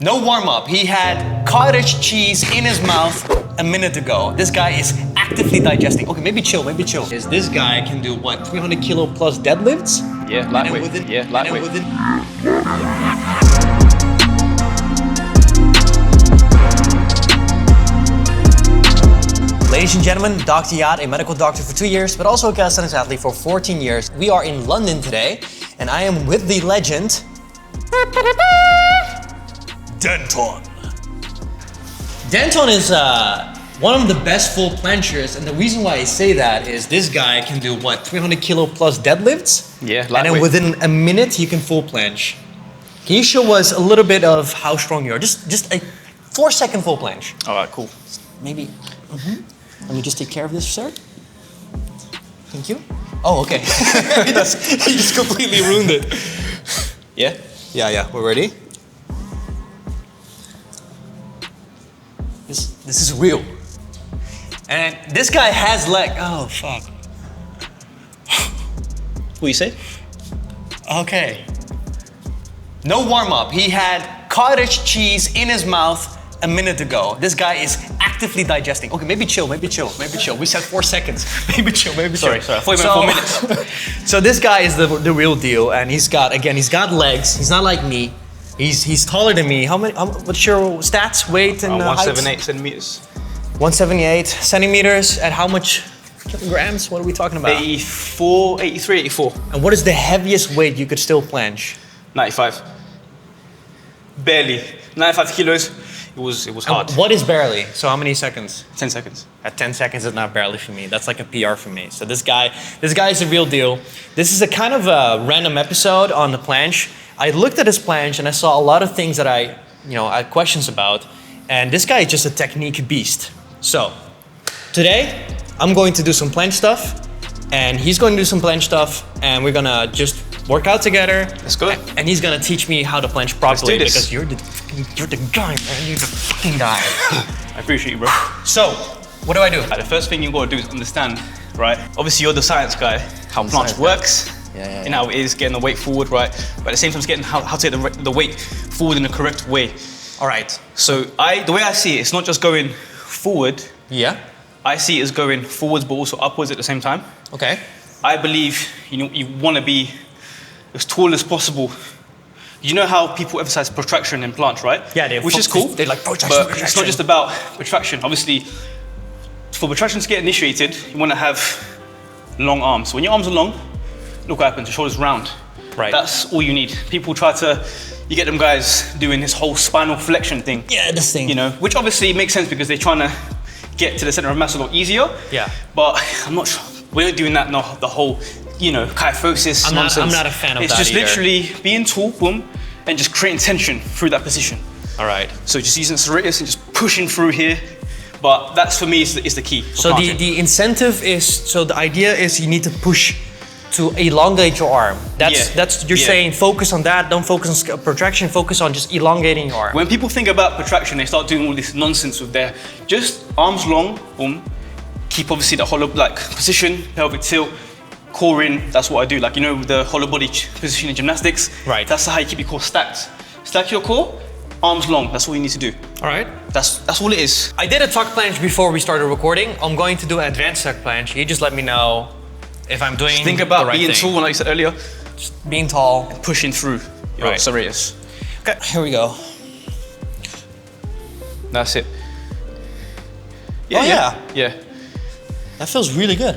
No warm-up. He had cottage cheese in his mouth a minute ago. This guy is actively digesting. Okay, maybe chill, maybe chill. This guy can do what, 300 kilo plus deadlifts? Yeah, lightweight. Lightweight. Ladies and gentlemen, Dr. Yaad, a medical doctor for 2 years, but also a calisthenics athlete for 14 years. We are in London today, and I am with the legend, Denton. Denton is one of the best full planchers, and the reason why I say that is this guy can do what, 300 kilo plus deadlifts? Yeah, and lightweight. then within a minute he can full planche. Can you show us a little bit of how strong you are? Just a 4-second full planche. All right, cool. Maybe. Let me just take care of this, sir. Thank you. Oh, okay. He just completely ruined it. Yeah? Yeah. We're ready. This is real. And this guy has leg. Oh, fuck. What you say? Okay. No warm-up. He had cottage cheese in his mouth a minute ago. This guy is actively digesting. Okay, maybe chill. We said 4 seconds. Maybe chill. Sorry. I thought you meant 4 minutes. So this guy is the real deal, and he's got legs. He's not like me. He's taller than me. What's your stats, weight, and height? 178 centimeters. 178 centimeters. At how much kilograms? What are we talking about? 84, 83, 84. And what is the heaviest weight you could still planche? 95. Barely. 95 kilos. It was hard. What is barely? So how many seconds? 10 seconds. At 10 seconds is not barely for me. That's like a PR for me. So this guy is the real deal. This is a kind of a random episode on the planche. I looked at his planche and I saw a lot of things that I had questions about. And this guy is just a technique beast. So today I'm going to do some planche stuff, and he's going to do some planche stuff, and we're gonna just work out together. Let's go. And he's gonna teach me how to planche properly, Let's because you're the guy, man. You're the fucking guy. I appreciate you, bro. So, what do I do? The first thing you gotta do is understand, right? Obviously, you're the science guy, how planche works. Yeah. And how it is getting the weight forward, right? But at the same time, it's getting how to get the weight forward in the correct way. All right. So the way I see it, it's not just going forward. Yeah. I see it as going forwards, but also upwards at the same time. Okay. I believe you want to be as tall as possible. You know how people emphasize protraction in planche, right? Yeah, which is cool. They like protraction. But it's not just about protraction. Obviously, for protraction to get initiated, you want to have long arms. So when your arms are long, look what happens. Your shoulders round. Right. That's all you need. People you get them guys doing this whole spinal flexion thing. Yeah, this thing. Which obviously makes sense because they're trying to get to the center of mass a lot easier. Yeah. But I'm not sure. We're not doing that, the whole, kyphosis nonsense. I'm not a fan of it's that just either. literally being tall, boom, and just creating tension through that position. All right. So just using serratus and just pushing through here. But that's, for me, is the key. So the incentive is, so the idea is you need to push to elongate your arm. You're saying focus on that, don't focus on protraction, focus on just elongating your arm. When people think about protraction, they start doing all this nonsense with their just arms long, boom, keep obviously the hollow position, pelvic tilt, core in. That's what I do. The hollow body position in gymnastics. Right. That's how you keep your core stacked. Stack your core, arms long. That's all you need to do. All right. That's all it is. I did a tuck planche before we started recording. I'm going to do an advanced tuck planche. You just let me know if I'm doing Think about the right being thing. tall, like you said earlier. Just being tall. Pushing through your Right. serratus. Okay, here we go. That's it. Yeah. That feels really good.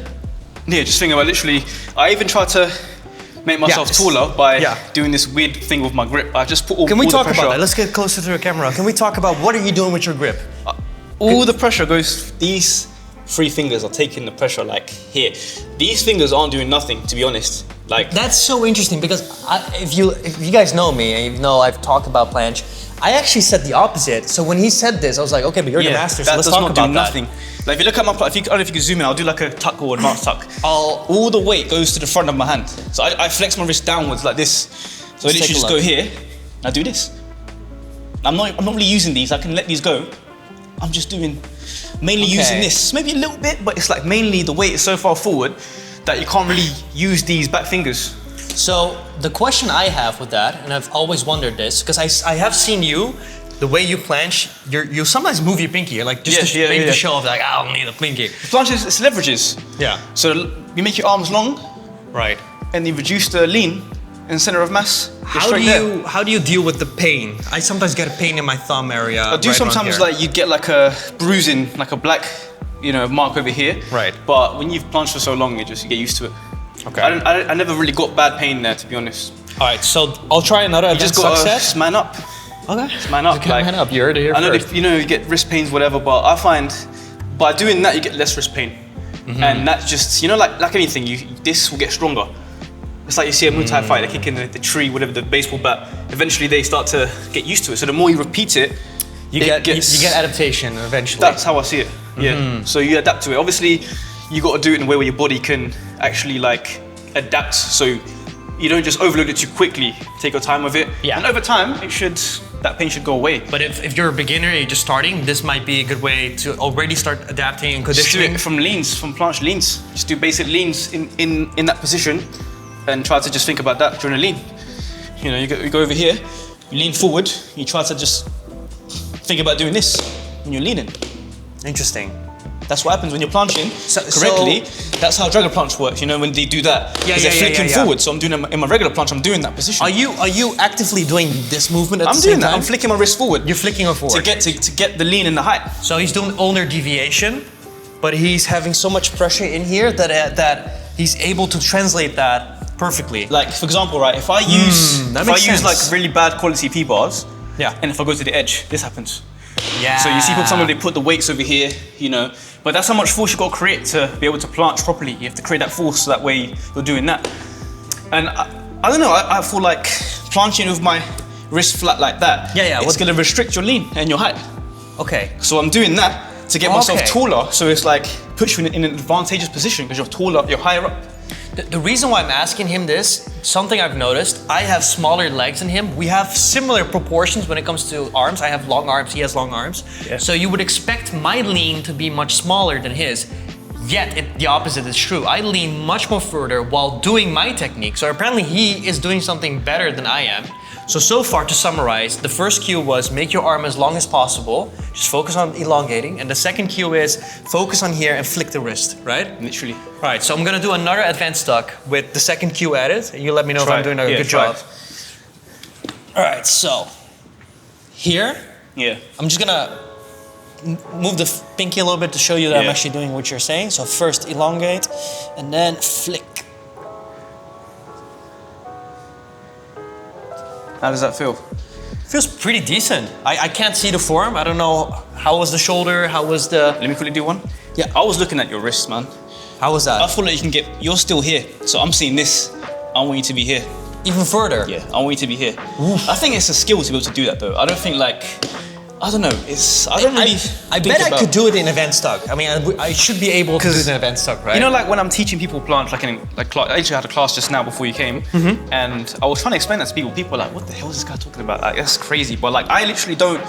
Yeah, just think about literally, I even tried to make myself taller by doing this weird thing with my grip. I just put all the pressure. Can we talk about that? Let's get closer to the camera. Can we talk about what are you doing with your grip? All the pressure goes, these 3 fingers are taking the pressure here. These fingers aren't doing nothing, to be honest. That's so interesting because if you guys know me and you know I've talked about planche, I actually said the opposite. So when he said this, I was like, okay, but you're the master, so let's talk about that. Nothing. If you look at my, I don't know if you can zoom in, I'll do a tuck or advanced tuck. All the weight goes to the front of my hand. So I flex my wrist downwards like this. So I literally just go here, and I do this. I'm not really using these, I can let these go. I'm just doing, mainly using this. Maybe a little bit, but it's mainly the weight is so far forward that you can't really use these back fingers. So the question I have with that, and I've always wondered this, because I have seen you the way you planche, you sometimes move your pinky. You're like, just to make the show of like, I don't need a pinky. Planche is leverages. Yeah. So you make your arms long. Right. And you reduce the lean in center of mass. How do you deal with the pain? I sometimes get a pain in my thumb area. I do sometimes like you get like a bruising, like a black, mark over here. Right. But when you've planched for so long, you get used to it. Okay. I never really got bad pain there, to be honest. All right, so I'll try another advanced success. Man up. Okay. Just man up. Man up. You heard it here I know first. you get wrist pains, whatever, but I find by doing that you get less wrist pain, and that's just like anything. This will get stronger. It's like you see a Muay Thai fight, they kick in the tree, whatever, the baseball bat. Eventually they start to get used to it. So the more you repeat it, you get adaptation eventually. That's how I see it. Yeah. So you adapt to it. Obviously, you got to do it in a way where your body can actually like adapt. So you don't just overload it too quickly. Take your time with it. Yeah. And over time, that pain should go away. But if you're a beginner and you're just starting, this might be a good way to already start adapting and conditioning. Just do it from planche leans. Just do basic leans in that position. And try to just think about that during a lean. You go over here, you lean forward, you try to just think about doing this when you're leaning. Interesting. That's what happens when you're planching correctly. That's how dragon planche works. When they do that, they're flicking forward. So I'm doing it in my regular planche. I'm doing that position. Are you actively doing this movement at the I'm same doing that. time? I'm flicking my wrist forward. You're flicking it forward to get the lean and the height. So he's doing ulnar deviation, but he's having so much pressure in here that he's able to translate that perfectly. Like for example, right? If I use like really bad quality P bars, and if I go to the edge, this happens. Yeah. So you see someone, they put the weights over here, but that's how much force you got to create to be able to planche properly. You have to create that force, so that way you're doing that. And I don't know, I feel like planching with my wrist flat like that, it's going to restrict your lean and your height. Okay. So I'm doing that to get myself taller, so it's like puts you in an advantageous position because you're taller, you're higher up. The reason why I'm asking him this, something I've noticed, I have smaller legs than him. We have similar proportions when it comes to arms. I have long arms, he has long arms. Yeah. So you would expect my lean to be much smaller than his. Yet the opposite is true. I lean much more further while doing my technique. So apparently he is doing something better than I am. So far, to summarize, the first cue was make your arm as long as possible. Just focus on elongating. And the second cue is focus on here and flick the wrist, right? Literally. All right, so I'm gonna do another advanced tuck with the second cue added. You let me know if I'm doing a good job. All right, so here, I'm just gonna move the pinky a little bit to show you that I'm actually doing what you're saying. So first elongate and then flick. How does that feel? Feels pretty decent. I can't see the form. I don't know, how was the shoulder? How was the... Let me quickly do one. Yeah. I was looking at your wrists, man. How was that? I feel like you're still here. So I'm seeing this. I want you to be here. Even further? Yeah, I want you to be here. Oof. I think it's a skill to be able to do that though. I don't think I don't know. I bet I could do it in advanced tuck. I mean, I should be able to do it in advanced tuck, right? Like when I'm teaching people planche, I actually had a class just now before you came, and I was trying to explain that to people. People are like, "What the hell is this guy talking about? Like, that's crazy." But I literally don't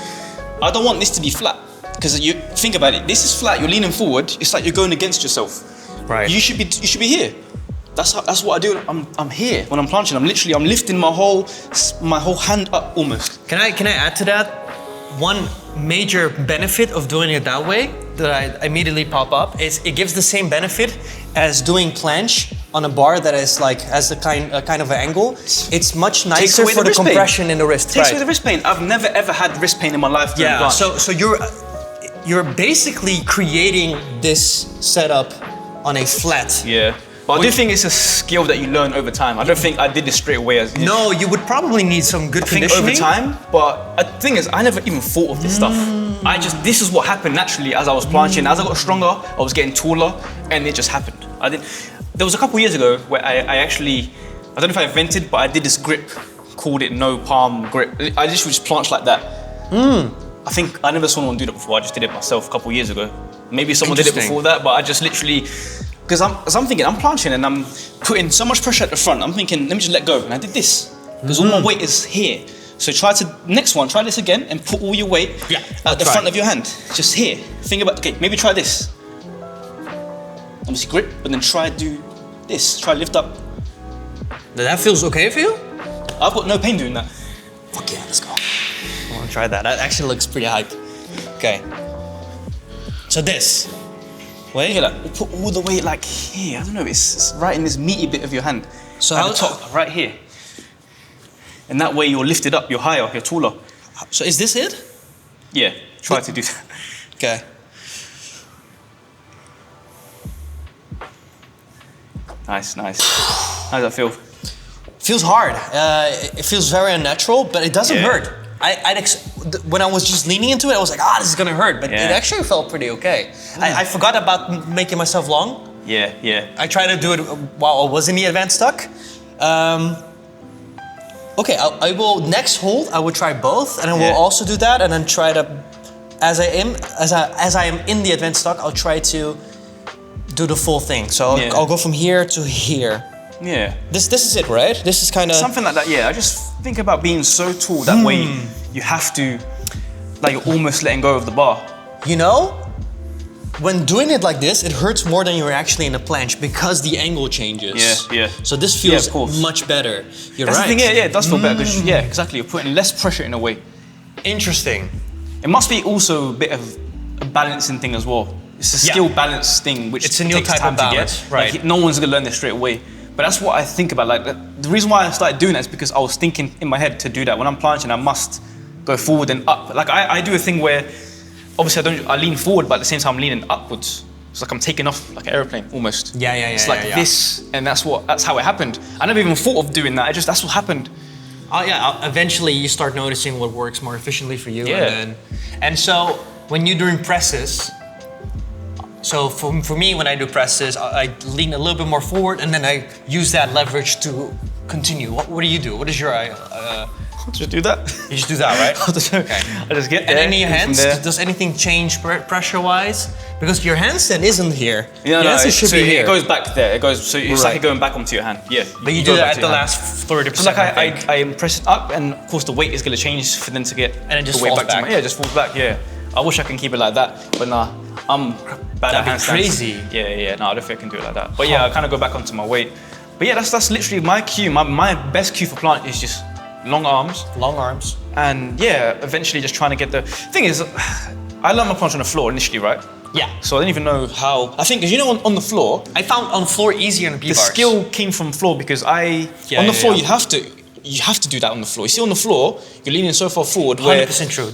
want this to be flat, because you think about it. This is flat. You're leaning forward. It's like you're going against yourself. Right. You should be here. That's what I do. I'm here when I'm planching. I'm lifting my whole hand up almost. Can I add to that? One major benefit of doing it that way that I immediately pop up is it gives the same benefit as doing planche on a bar that is has a kind of an angle. It's much nicer for the compression in the wrist. Takes away the wrist pain. I've never ever had wrist pain in my life. Yeah. So you're basically creating this setup on a flat. Yeah. But I do think it's a skill that you learn over time. I don't think I did this straight away. No, you would probably need some good conditioning. Over time, but the thing is, I never even thought of this stuff. This is what happened naturally as I was planching. As I got stronger, I was getting taller, and it just happened. There was a couple years ago where I don't know if I invented, but I did this grip, called it no palm grip. I just would just planche like that. I think I never saw anyone do that before. I just did it myself a couple years ago. Maybe someone did it before that, but I just literally, because I'm thinking, I'm planching and I'm putting so much pressure at the front. I'm thinking, let me just let go. And I did this, because all my weight is here. So try this again and put all your weight at the front of your hand. Just here. Think about, okay, maybe try this. Obviously grip, but then try do this. Try lift up. That feels okay for you? I've got no pain doing that. Fuck yeah, let's go. try that. That actually looks pretty hype. Okay. So this. Wait. Yeah, like, put all the weight like here. I don't know. It's right in this meaty bit of your hand. So at how the top, right here. And that way you're lifted up. You're higher. You're taller. So is this it? Yeah. Try to do that. Okay. Nice. How does that feel? Feels hard. It feels very unnatural, but it doesn't hurt. When I was just leaning into it, I was like, this is gonna hurt, but it actually felt pretty okay. I forgot about making myself long. Yeah. I tried to do it while I was in the advanced tuck. Okay, I will next hold. I will try both, and I will also do that, and then try to, as I am in the advanced tuck, I'll try to do the full thing. So I'll go from here to here. Yeah. This is it, right? This is kind of something like that. Yeah. I just think about being so tall that way you have to, like, you're almost letting go of the bar. You know, when doing it like this, it hurts more than you're actually in a planche because the angle changes. Yeah. So this feels much better. You're That's right. the thing. Yeah, it does feel better because exactly. You're putting less pressure in a way. Interesting. It must be also a bit of a balancing thing as well. It's a skill balance thing, which it's a new takes type time of balance, to get. right? Like, no one's gonna learn this straight away. But that's what I think about. Like the reason why I started doing that is because I was thinking in my head to do that. When I'm planching, I must go forward and up. Like I do a thing where, obviously I lean forward, but at the same time I'm leaning upwards. It's like I'm taking off like an airplane almost. Yeah. It's like this, and that's how it happened. I never even thought of doing that. That's what happened. Eventually you start noticing what works more efficiently for you. Yeah. And so when you're doing presses, so for me, when I do presses, I lean a little bit more forward, and then I use that leverage to continue. What do you do? What is your... I'll just do that. You just do that, right? Okay. I just get there. And in your hands, does anything change pressure-wise? Because your handstand isn't here. Yeah, your handstand should be here. It goes back there. It goes, so it's like going back onto your hand. Yeah. But you do that at the last 30%. So like I press it up, and of course the weight is going to change for them to get and it just the weight falls back. it just falls back. Yeah. I wish I can keep it like that, but nah. I'm bad at handstands. Crazy. Yeah. No, I don't think I can do it like that. But yeah, I kind of go back onto my weight. But yeah, that's literally my cue. My best cue for planche is just long arms. Long arms. And yeah, eventually just trying to get the... Thing is, I learned my planche on the floor initially, right? Yeah. So I didn't even know how... I think, because you know on the floor... I found on the floor easier than the skill came from floor because on the floor you have to do that on the floor. You see on the floor, you're leaning so far forward where 100% true.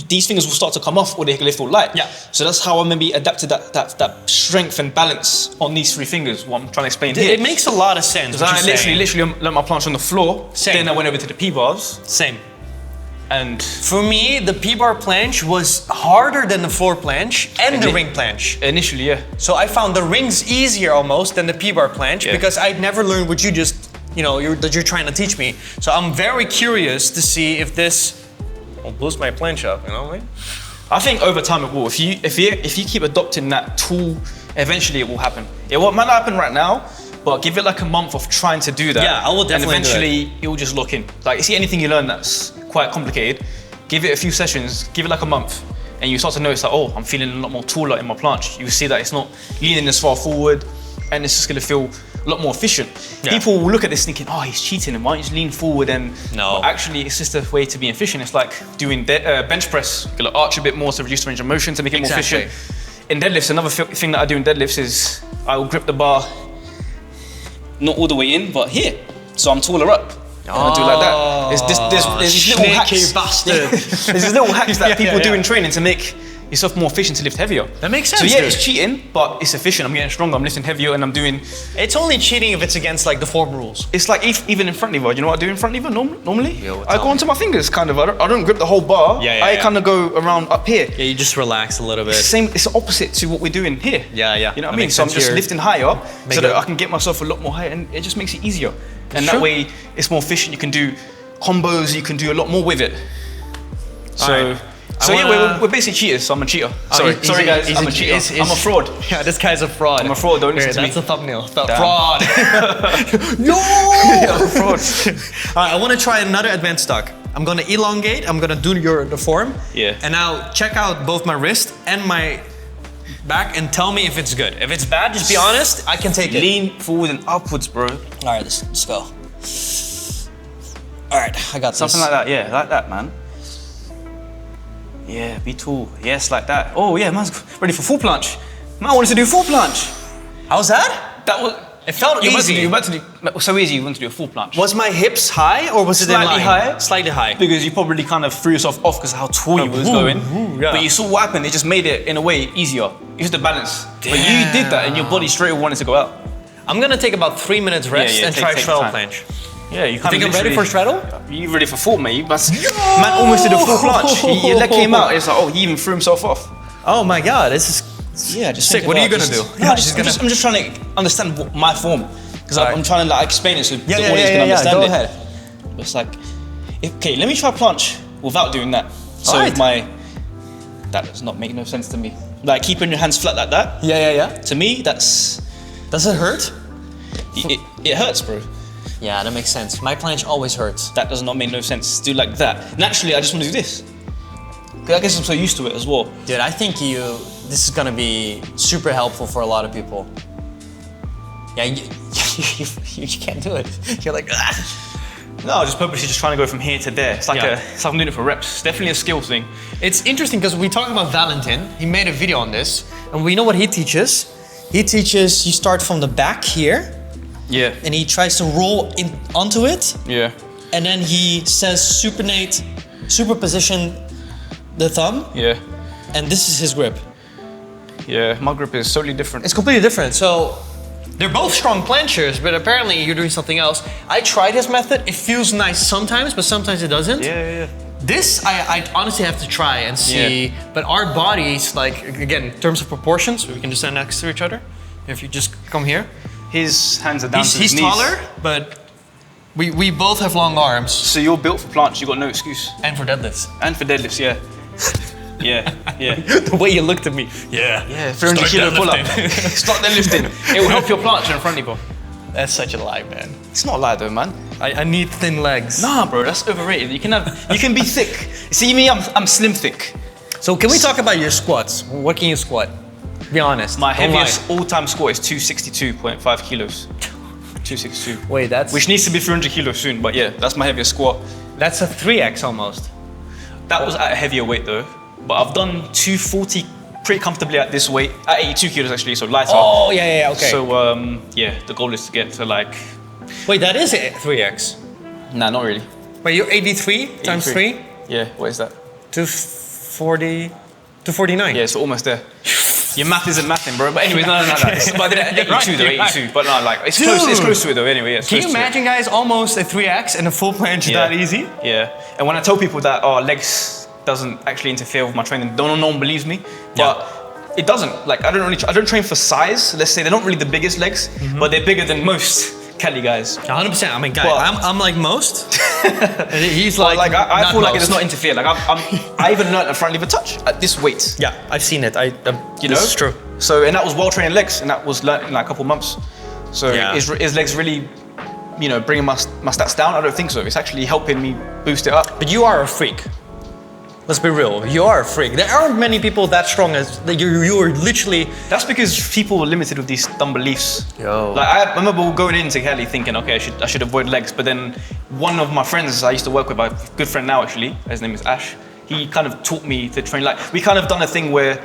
These fingers will start to come off or they lift all light. Yeah. So that's how I maybe adapted that strength and balance on these three fingers, what I'm trying to explain here. It makes a lot of sense. I literally learned my planche on the floor. Same. Then I went over to the P-bars. Same. And for me, the P-bar planche was harder than the floor planche and the ring planche. Initially, yeah. So I found the rings easier almost than the P-bar planche because I'd never learned what you just, that you're trying to teach me. So I'm very curious to see if this will boost my planche up, you know what I mean? I think over time it will. If you keep adopting that tool, eventually it will happen. It might not happen right now, but give it like a month of trying to do that. Yeah, I will definitely. And eventually it will just lock in. Like, you see anything you learn that's quite complicated, give it a few sessions, give it like a month, and you start to notice that, I'm feeling a lot more taller in my planche. You see that it's not leaning as far forward, and it's just gonna feel a lot more efficient. Yeah. People will look at this thinking, he's cheating, and why don't you just lean forward? And no, actually, it's just a way to be efficient. It's like doing bench press. You're gonna arch a bit more to reduce the range of motion to make it more efficient. In deadlifts, another thing that I do in deadlifts is I will grip the bar not all the way in, but here, so I'm taller up. And I do it like that. There's these little hacks. Bastard. There's these little hacks that people do in training to make yourself more efficient to lift heavier. That makes sense. So yeah, it's cheating, but it's efficient. I'm getting stronger, I'm lifting heavier, and I'm doing... It's only cheating if it's against like the form rules. It's like even in front lever, you know what I do in front lever normally? I go onto my fingers, kind of. I don't grip the whole bar. I kind of go around up here. Yeah, you just relax a little bit. It's opposite to what we're doing here. Yeah. You know what I mean? So I'm just lifting higher so that I can get myself a lot more higher, and it just makes it easier. And that way, it's more efficient. You can do combos, you can do a lot more with it. So we're basically cheaters, so I'm a cheater. Sorry guys, I'm a cheater. I'm a fraud. Yeah, this guy's a fraud. I'm a fraud, don't listen to me. That's the thumbnail. Fraud. No! Yeah, I'm a fraud. Alright, I want to try another advanced tuck. I'm going to elongate, I'm going to do the form. Yeah. And now check out both my wrist and my back and tell me if it's good. If it's bad, just be honest, I can take it. Lean forward and upwards, bro. Alright, let's go. All right, I got Something this. like that, yeah, like that, man. Yeah, be tall. Yes, like that. Oh yeah, man's ready for full planche. Man wanted to do full planche. How's that? That was. It felt easy. You're about to do. It was so easy. You wanted to do a full planche. Was my hips high or was it in Slightly line? high. Slightly high. Because you probably kind of threw yourself off because of how tall you was going. yeah. But you saw what happened. It just made it in a way easier. You had to balance. But you did that, and your body straight away wanted to go out. I'm gonna take about 3 minutes rest and try straddle time. planche. Yeah, you kind Think I'm ready for straddle? You ready for full, mate? Man almost did a full planche. Your leg came out. It's like, oh, he even threw himself off. Oh my god, this is Yeah, just sick. think What are you about gonna it. do? No, I'm just trying to understand my form because Alright. I'm trying to like explain it so the yeah, audience can understand Go it. ahead. It's like, okay, let me try planche without doing that. So Alright. that does not make no sense to me. Like keeping your hands flat like that. Yeah. To me, that's Does it hurt? it hurts, bro. Yeah, that makes sense. My planche always hurts. That does not make no sense. Do like that. Naturally, I just want to do this. 'Cause I guess I'm so used to it as well. Dude, I think this is gonna be super helpful for a lot of people. Yeah, you can't do it. You're like, ah. No, just purposely just trying to go from here to there. It's like it's like I'm doing it for reps. It's definitely a skill thing. It's interesting because we talked about Valentin. He made a video on this, and we know what he teaches. He teaches you start from the back here, Yeah. and he tries to roll onto it, Yeah. and then he says superposition the thumb, Yeah. and this is his grip. Yeah. My grip is totally different. It's completely different. So they're both strong planchers, but apparently you're doing something else. I tried his method. It feels nice sometimes, but sometimes it doesn't. Yeah. This, I honestly have to try and see. Yeah. But our bodies, like, again, in terms of proportions, we can just stand next to each other. If you just come here. His hands are down to his He's knees. taller, but we both have long arms. So you're built for planche. You got no excuse. And for deadlifts. And for deadlifts, yeah. Yeah. The way you looked at me. Yeah. Yeah. 300 kilo pull up. Start deadlifting. It will help your planche in front of you. That's such a lie, man. It's not a lie though, man. I need thin legs. Nah, bro, that's overrated. You can be thick. See me, I'm slim thick. So can we talk about your squats? What can you squat? Be honest. My Don't lie. heaviest all-time squat is 262.5 kilos. 262. Wait, that's Which needs to be 300 kilos soon, but yeah, that's my heaviest squat. that's a 3x almost. That was at a heavier weight though. But I've done 240 pretty comfortably at this weight, at 82 kilos actually, so lighter. Oh yeah, okay. So yeah, the goal is to get to like, wait, that is a 3x. nah, not really. Wait, you're 83 times 3? Yeah, what is that? 240, 249. Yeah, so almost there. Your math isn't mathing, bro. But anyways, no. But I did it at 82 though, 82. But no, like it's close. It's close to it though. Anyway, yeah. It's Can close you to it. imagine, guys, almost a 3x and a full planche that easy? Yeah. And when I tell people that legs doesn't actually interfere with my training, no one believes me. But it doesn't. Like I don't train for size. Let's say they're not really the biggest legs, but they're bigger than most Cali guys. 100%. I mean, guys, But- I'm like most. And he's But like, I feel like it does most. not interfere. Like I even learned a front lever touch at this weight. Yeah, I've seen it. You know, this is true. So and that was well trained legs, and that was learned in like a couple months. So Yeah. is legs really, bringing my stats down? I don't think so. It's actually helping me boost it up. But you are a freak. Let's be real. You are a freak. There aren't many people that strong as you are literally. That's because people were limited with these dumb beliefs. Yo. Like I remember going into Cali thinking, okay, I should avoid legs. But then one of my friends I used to work with, a good friend now actually, his name is Ash. He kind of taught me to train. Like we kind of done a thing where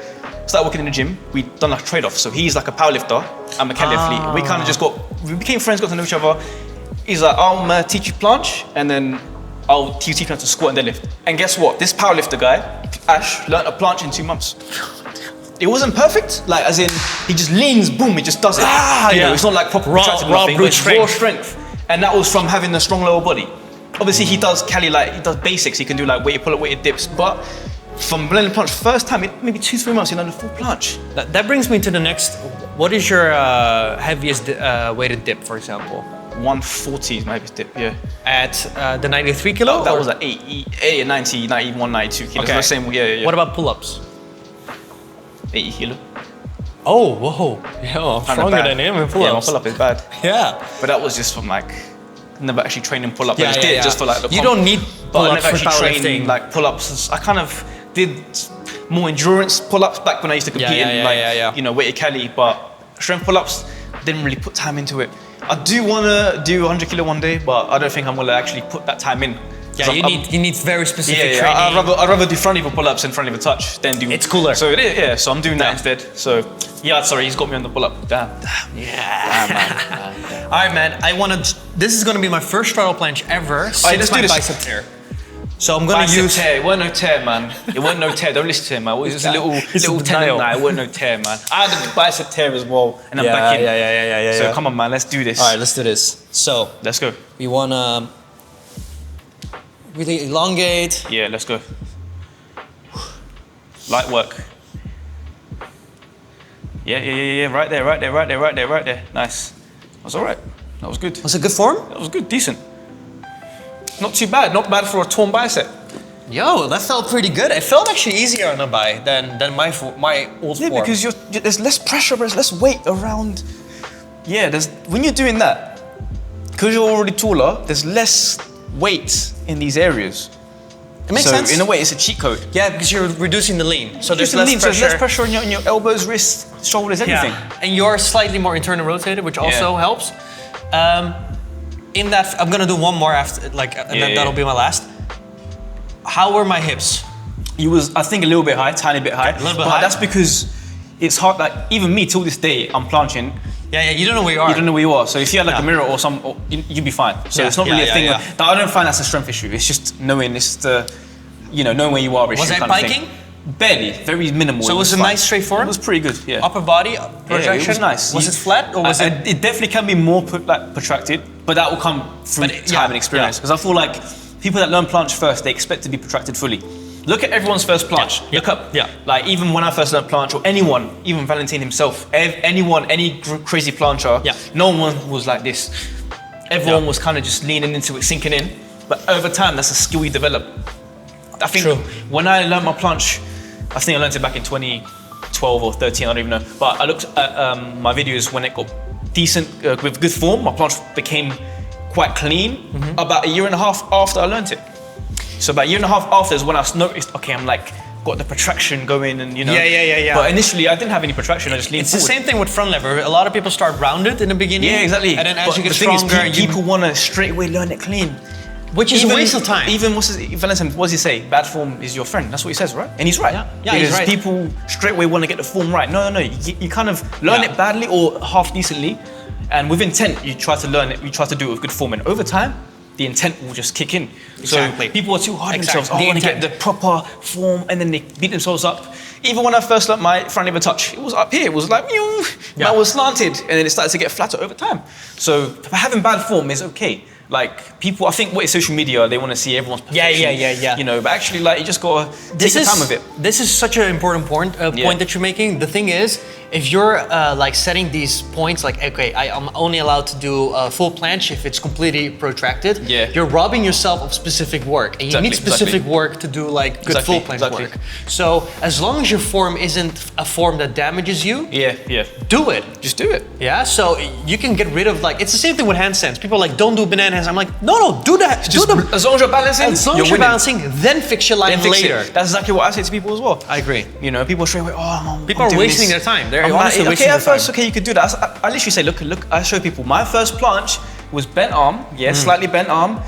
started working in the gym. We done like a trade-off. So he's like a powerlifter. I'm a Cali athlete. We kind of we became friends, got to know each other. He's like, I'll teach you planche, and then I'll teach you how to squat and deadlift. And guess what? This powerlifter guy, Ash, learned a planche in 2 months. It wasn't perfect, like as in he just leans, boom, he just does it. It's not like proper protracted nothing, but it's raw strength. And that was from having a strong lower body. Obviously he does Cali, like he does basics. He can do like weighted pull-up, weighted dips, but from learning planche first time, maybe 2-3 months, he learned a full planche. That brings me to the next. What is your heaviest weighted dip, for example? 140 is my heaviest dip, yeah. At the 93 kilo? That or- was at 80, 90, 91, 92 kilos. Okay. The same, yeah. What about pull-ups? 80 kilo. Oh, whoa. Yo, I'm stronger than him in Yeah, my pull-ups. pull-up is bad. Yeah. But that was just from like, never actually training pull-up. I Yeah, just yeah, did yeah. just for like the You don't need but I pull-ups never for actually powerlifting. trained like pull-ups. I kind of did more endurance pull-ups back when I used to compete in weighted Cali, but strength pull-ups, didn't really put time into it. I do want to do 100 kilo one day, but I don't think I'm going to actually put that time in. Yeah, you need very specific training. I'd rather do front lever pull-ups and front lever touch than do... It's cooler. So so I'm doing that instead. So yeah, sorry, he's got me on the pull-up. Damn. Yeah. Man. All right, man. This is going to be my first straddle planche ever since my bicep tear. So I'm going to use... tear. It weren't no tear, man. It weren't no tear. Don't listen to him, man. It was a little tendon. It weren't no tear, man. I had a bicep tear as well, and I'm back in. Yeah. So come on, man. Let's do this. All right, let's do this. So let's go. We want to really elongate. Yeah, let's go. Light work. Yeah. Right there. Nice. That was all right. That was good. Was it good form? That was good. Decent. Not too bad. Not bad for a torn bicep. Yo, that felt pretty good. It felt actually easier on the bi than my old form. Yeah, because there's less pressure, there's less weight around. Yeah, when you're doing that, because you're already taller, there's less weight in these areas. It makes sense. In a way, it's a cheat code. Yeah, because you're reducing the lean. So there's less pressure. So there's less pressure on your elbows, wrists, shoulders, everything. Yeah. And you're slightly more internally rotated, which also helps. In that, I'm gonna do one more after, and then that'll be my last. How were my hips? You was, I think, a little bit high, tiny bit high. A little bit high. That's because it's hard. Like even me, till this day, I'm planching. Yeah. You don't know where you are. You don't know where you are. So if you had like a mirror or you'd be fine. So it's not really a thing. That I don't find that's a strength issue. It's just knowing. It's the, knowing where you are. Was I biking? Barely, very minimal. So it was a nice straight form? It was pretty good, yeah. Upper body projection? Yeah, it was nice. Was it flat or was it? It definitely can be more protracted, but that will come through time and experience. Because I feel like people that learn planche first, they expect to be protracted fully. Look at everyone's first planche. Look up. Yeah. Like even when I first learned planche, or anyone, even Valentine himself, any crazy plancher, no one was like this. Everyone was kind of just leaning into it, sinking in. But over time, that's a skill you develop. I think when I learned my planche, I think I learned it back in 2012 or 13, I don't even know. But I looked at my videos when it got decent, with good form. My planche became quite clean about a year and a half after I learned it. So about a year and a half after is when I noticed, okay, I'm like, got the protraction going and Yeah. But initially I didn't have any protraction, I just leaned forward. It's the same thing with front lever. A lot of people start rounded in the beginning. Yeah, exactly. And then as you get stronger, people want to straight away learn it clean. Which is a waste of time. Even Valentine, what does he say? Bad form is your friend. That's what he says, right? And he's right. Yeah, he's right. People straight away want to get the form right. No. You kind of learn it badly or half decently, and with intent, you try to learn it. You try to do it with good form, and over time, the intent will just kick in. Exactly. So people are too hard on themselves. I want to get the proper form, and then they beat themselves up. Even when I first learned my front lever touch, it was up here. It was like, that was slanted, and then it started to get flatter over time. So having bad form is okay. Like people, I think what is social media, they want to see everyone's perfection. Yeah. But actually, like you just gotta take the time with it. This is such an important point that you're making. The thing is, if you're like setting these points, like okay, I'm only allowed to do full planche if it's completely protracted. Yeah. You're robbing yourself of specific work, and you need specific work to do like good full planche work. So as long as your form isn't a form that damages you, do it. Just do it. Yeah. So you can get rid of it's the same thing with handstands. People are like, don't do banana. I'm like, no, do that. As long as you're balancing, you're balancing, then fix your line later. That's exactly what I say to people as well. I agree. People straight away, people are wasting their time. They're honestly wasting their time. At first, you could do that. I literally say, look, I show people. My first planche was bent arm, slightly bent arm.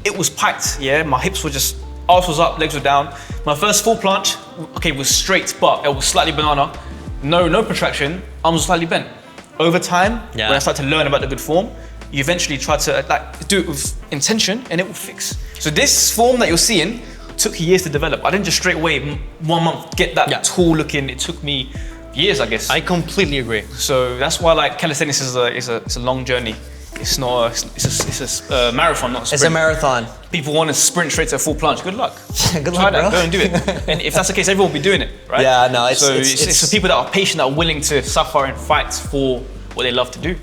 It was packed, my hips were just, arse was up, legs were down. My first full planche, was straight, but it was slightly banana. No protraction, arms were slightly bent. Over time, when I started to learn about the good form, you eventually try to do it with intention and it will fix. So this form that you're seeing took years to develop. I didn't just straight away, 1 month, get that tall looking. It took me years, I guess. I completely agree. So that's why calisthenics is a long journey. It's not, it's a marathon, not a sprint. It's a marathon. People want to sprint straight to a full planche. Good luck. Good Try luck, that, bro. go and do it. And if that's the case, everyone will be doing it, right? Yeah, no, it's for people that are patient, that are willing to suffer and fight for what they love to do.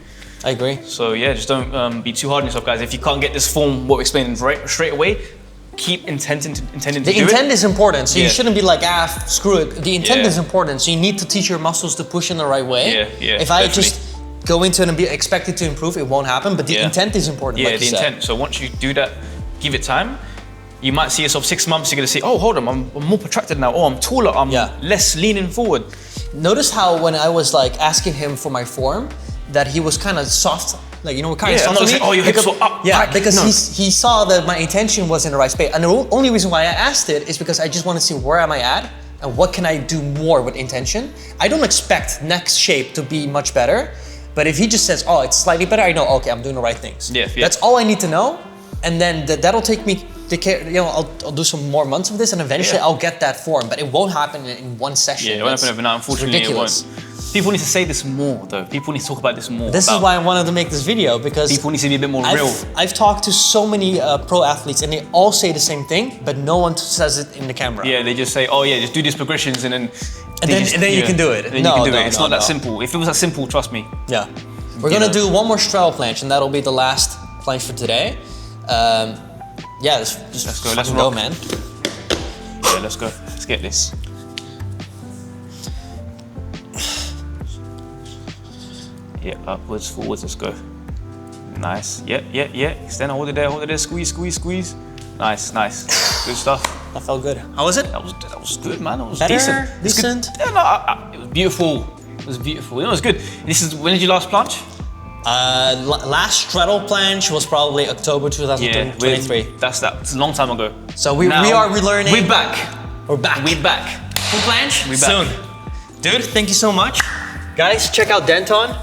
I agree. So just don't be too hard on yourself, guys. If you can't get this form, what we're explaining straight away, keep intending to do it. The intent is important, so you shouldn't be like, screw it. The intent is important, so you need to teach your muscles to push in the right way. If I just go into it and be expected to improve, it won't happen, but the intent is important, like you said. Intent. So once you do that, give it time, you might see yourself 6 months, you're gonna see, oh, hold on, I'm more protracted now, I'm taller, I'm less leaning forward. Notice how when I was asking him for my form, that he was kind of soft, like, you know, kind of Yeah, soft. I'm not on me. saying, oh, your hips were up, Yeah, back. because No. he saw that my intention was in the right space. And the only reason why I asked it is because I just want to see where am I at and what can I do more with intention. I don't expect next shape to be much better, but if he just says, oh, it's slightly better, I know, okay, I'm doing the right things. Yeah, yeah. That's all I need to know. And then that'll take me to care, you know, I'll do some more months of this and eventually I'll get that form, but it won't happen in one session. Yeah, it won't happen overnight, unfortunately. It won't. People need to say this more, though. People need to talk about this more. This is why I wanted to make this video, because people need to be a bit more real. I've talked to so many pro athletes and they all say the same thing, but no one says it in the camera. Yeah, they just say, oh yeah, just do these progressions and then... And then you can do it. Then you can do it. It's not that simple. If it was that simple, trust me. Yeah. We're gonna do one more straddle planche and that'll be the last planche for today. Yeah, let's go. Let's go, man. Yeah, let's go. Let's get this. Yeah, upwards, forwards, let's go. Nice. Yeah. Extend, hold it there, squeeze. Nice. Good stuff. That felt good. How was it? That was good, man. It was Better? decent. Decent? Yeah, no, it was beautiful. It was beautiful. It was good. When did you last planche? Last straddle planche was probably October 2023. That's a long time ago. So we are relearning. We're back. We're back. Full planche? We're back. Soon. Dude, thank you so much. Guys, check out Denton.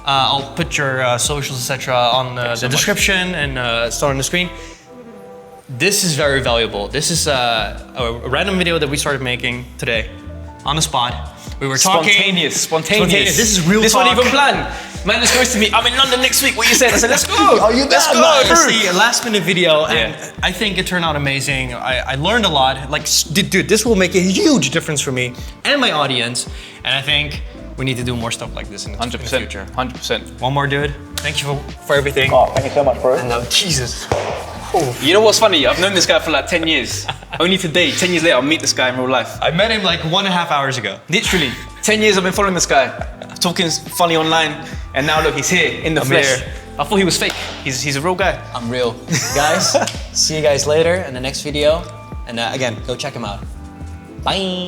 I'll put your socials, etc. on the description and start on the screen. This is very valuable. This is a random video that we started making today on the spot. We were talking. Spontaneous. This is real This talk. wasn't even planned. Man just goes to me, I'm in London next week, what you said? I said, let's go. Oh, you let's go. Honestly, a last minute video, and I think it turned out amazing. I learned a lot. Like, dude, this will make a huge difference for me and my audience. And I think we need to do more stuff like this in the future. 100%. One more, dude. Thank you for everything. Oh, thank you so much, bro. And Jesus. You know what's funny? I've known this guy for like 10 years. Only today, 10 years later, I'll meet this guy in real life. I met him like 1.5 hours ago. Literally, 10 years I've been following this guy. Talking funny online, and now look, he's here in the flesh. Here. I thought he was fake. He's a real guy. I'm real. Guys, see you guys later in the next video. And again, go check him out. Bye.